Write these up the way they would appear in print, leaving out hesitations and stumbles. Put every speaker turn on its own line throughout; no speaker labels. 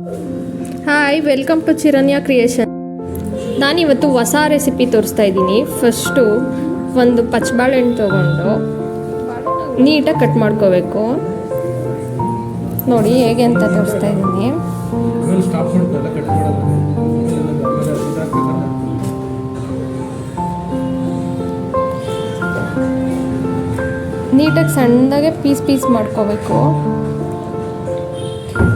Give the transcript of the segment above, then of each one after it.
Hi, welcome to Chiranya creation. ನಾನಿವತ್ತು ಹೊಸ recipe ತೋರಿಸ್ತಾ ಇದ್ದೀನಿ. ಫಸ್ಟು ಒಂದು ಪಚ್ಚಬಾಳೆಹಣ್ಣು ತೊಗೊಂಡು ನೀಟಾಗಿ ಕಟ್ ಮಾಡ್ಕೋಬೇಕು. ನೋಡಿ ಹೇಗೆ ಅಂತ ತೋರಿಸ್ತಾ ಇದ್ದೀನಿ. ನೀಟಾಗಿ ಸಣ್ಣದಾಗೆ ಪೀಸ್ ಮಾಡ್ಕೋಬೇಕು.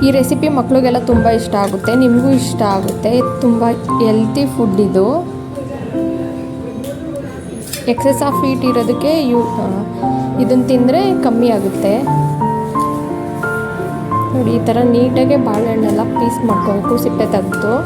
ಈ ರೆಸಿಪಿ ಮಕ್ಕಳಿಗೆಲ್ಲ ತುಂಬ ಇಷ್ಟ ಆಗುತ್ತೆ, ನಿಮಗೂ ಇಷ್ಟ ಆಗುತ್ತೆ. ತುಂಬ ಹೆಲ್ತಿ ಫುಡ್ ಇದು. ಎಕ್ಸೆಸ್ ಆಫ್ ಹೀಟ್ ಇರೋದಕ್ಕೆ ಇದನ್ನು ತಿಂದರೆ ಕಮ್ಮಿ ಆಗುತ್ತೆ. ನೋಡಿ, ಈ ಥರ ನೀಟಾಗೆ ಬಾಳೆಹಣ್ಣೆಲ್ಲ ಪೀಸ್ ಮಾಡ್ಕೋಬೇಕು, ಸಿಪ್ಪೆ ತೆಗೆದು.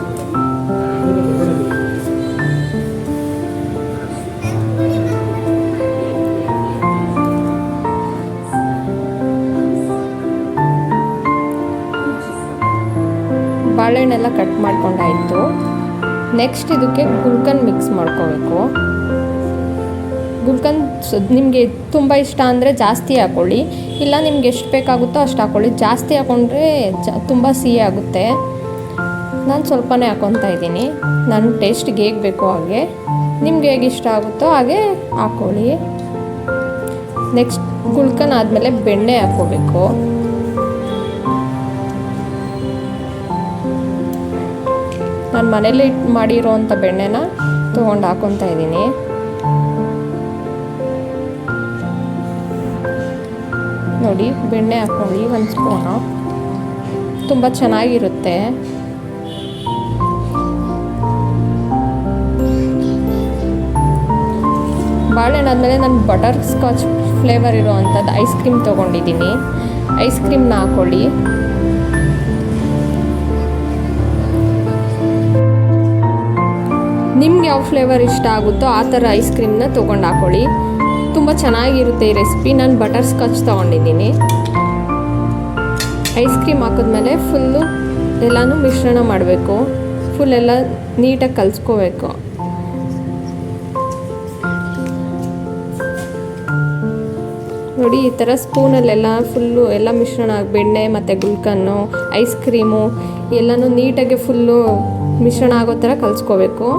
ಬಾಳೆಹಣ್ಣೆಲ್ಲ ಕಟ್ ಮಾಡ್ಕೊಂಡಾಯಿತು. ನೆಕ್ಸ್ಟ್ ಇದಕ್ಕೆ ಗುಲ್ಕನ್ ಮಿಕ್ಸ್ ಮಾಡ್ಕೋಬೇಕು. ಗುಲ್ಕನ್ ನಿಮಗೆ ತುಂಬ ಇಷ್ಟ ಅಂದರೆ ಜಾಸ್ತಿ ಹಾಕ್ಕೊಳ್ಳಿ, ಇಲ್ಲ ನಿಮ್ಗೆ ಎಷ್ಟು ಬೇಕಾಗುತ್ತೋ ಅಷ್ಟು ಹಾಕ್ಕೊಳ್ಳಿ. ಜಾಸ್ತಿ ಹಾಕ್ಕೊಂಡ್ರೆ ತುಂಬ ಸಿಹಿ ಆಗುತ್ತೆ. ನಾನು ಸ್ವಲ್ಪನೇ ಹಾಕ್ಕೊತಾ ಇದ್ದೀನಿ, ನನ್ನ ಟೇಸ್ಟಿಗೆ ಹೇಗೆ ಬೇಕೋ ಹಾಗೆ. ನಿಮ್ಗೆ ಹೇಗೆ ಇಷ್ಟ ಆಗುತ್ತೋ ಹಾಗೆ ಹಾಕ್ಕೊಳ್ಳಿ. ನೆಕ್ಸ್ಟ್ ಗುಲ್ಕನ್ ಆದಮೇಲೆ ಬೆಣ್ಣೆ ಹಾಕ್ಕೋಬೇಕು. ನಾನು ಮನೇಲಿ ಮಾಡಿರೋವಂಥ ಬೆಣ್ಣೆನ ತೊಗೊಂಡು ಹಾಕ್ಕೊತಾ ಇದ್ದೀನಿ. ನೋಡಿ, ಬೆಣ್ಣೆ ಹಾಕ್ಕೊಳ್ಳಿ, ಒಂದು ಸ್ಪೂನು. ತುಂಬ ಚೆನ್ನಾಗಿರುತ್ತೆ. ಬಾಳೆಹಣ್ಣು ಆದಮೇಲೆ ನಾನು ಬಟರ್ ಸ್ಕಾಚ್ ಫ್ಲೇವರ್ ಇರೋವಂಥದ್ದು ಐಸ್ ಕ್ರೀಮ್ ತೊಗೊಂಡಿದ್ದೀನಿ. ಐಸ್ ಕ್ರೀಮ್ನ ಹಾಕ್ಕೊಳ್ಳಿ. ನಿಮ್ಗೆ ಯಾವ ಫ್ಲೇವರ್ ಇಷ್ಟ ಆಗುತ್ತೋ ಆ ಥರ ಐಸ್ ಕ್ರೀಮ್ನ ತೊಗೊಂಡು ಹಾಕ್ಕೊಳ್ಳಿ. ತುಂಬ ಚೆನ್ನಾಗಿರುತ್ತೆ ಈ ರೆಸಿಪಿ. ನಾನು ಬಟರ್ ಸ್ಕಾಚ್ ತೊಗೊಂಡಿದ್ದೀನಿ. ಐಸ್ ಕ್ರೀಮ್ ಹಾಕಿದ್ಮೇಲೆ ಫುಲ್ಲು ಎಲ್ಲನೂ ಮಿಶ್ರಣ ಮಾಡಬೇಕು. ಫುಲ್ ಎಲ್ಲ ನೀಟಾಗಿ ಕಲಿಸ್ಕೋಬೇಕು. ನೋಡಿ, ಈ ಥರ ಸ್ಪೂನಲ್ಲೆಲ್ಲ ಫುಲ್ಲು ಎಲ್ಲ ಮಿಶ್ರಣ ಬೆಣ್ಣೆ ಮತ್ತು ಗುಲ್ಕನ್ನು, ಐಸ್ ಕ್ರೀಮು ಎಲ್ಲನೂ ನೀಟಾಗಿ ಫುಲ್ಲು ಮಿಶ್ರಣ ಆಗೋ ಥರ ಕಲಿಸ್ಕೋಬೇಕು.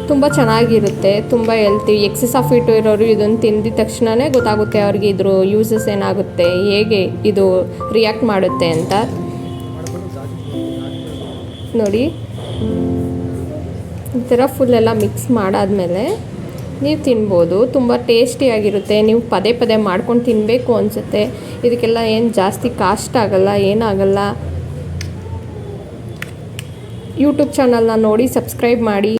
ತುಂಬ ಚೆನ್ನಾಗಿರುತ್ತೆ, ತುಂಬ ಹೆಲ್ತಿ. ಎಕ್ಸೆಸ್ ಆಫ್ ಹೀಟ್ ಇರೋರು ಇದನ್ನು ತಿಂದಿದ ತಕ್ಷಣವೇ ಗೊತ್ತಾಗುತ್ತೆ ಅವ್ರಿಗೆ ಇದ್ರ ಯೂಸಸ್ ಏನಾಗುತ್ತೆ, ಹೇಗೆ ಇದು ರಿಯಾಕ್ಟ್ ಮಾಡುತ್ತೆ ಅಂತ. ನೋಡಿ, ಈ ಥರ ಫುಲ್ ಎಲ್ಲ ಮಿಕ್ಸ್ ಮಾಡಾದಮೇಲೆ ನೀವು ತಿನ್ಬೋದು. ತುಂಬ ಟೇಸ್ಟಿಯಾಗಿರುತ್ತೆ. ನೀವು ಪದೇ ಪದೇ ಮಾಡ್ಕೊಂಡು ತಿನ್ನಬೇಕು ಅನಿಸುತ್ತೆ. ಇದಕ್ಕೆಲ್ಲ ಏನು ಜಾಸ್ತಿ ಕಾಸ್ಟ್ ಆಗೋಲ್ಲ, ಏನಾಗಲ್ಲ. ಯೂಟ್ಯೂಬ್ ಚಾನಲ್ನ ನೋಡಿ ಸಬ್ಸ್ಕ್ರೈಬ್ ಮಾಡಿ.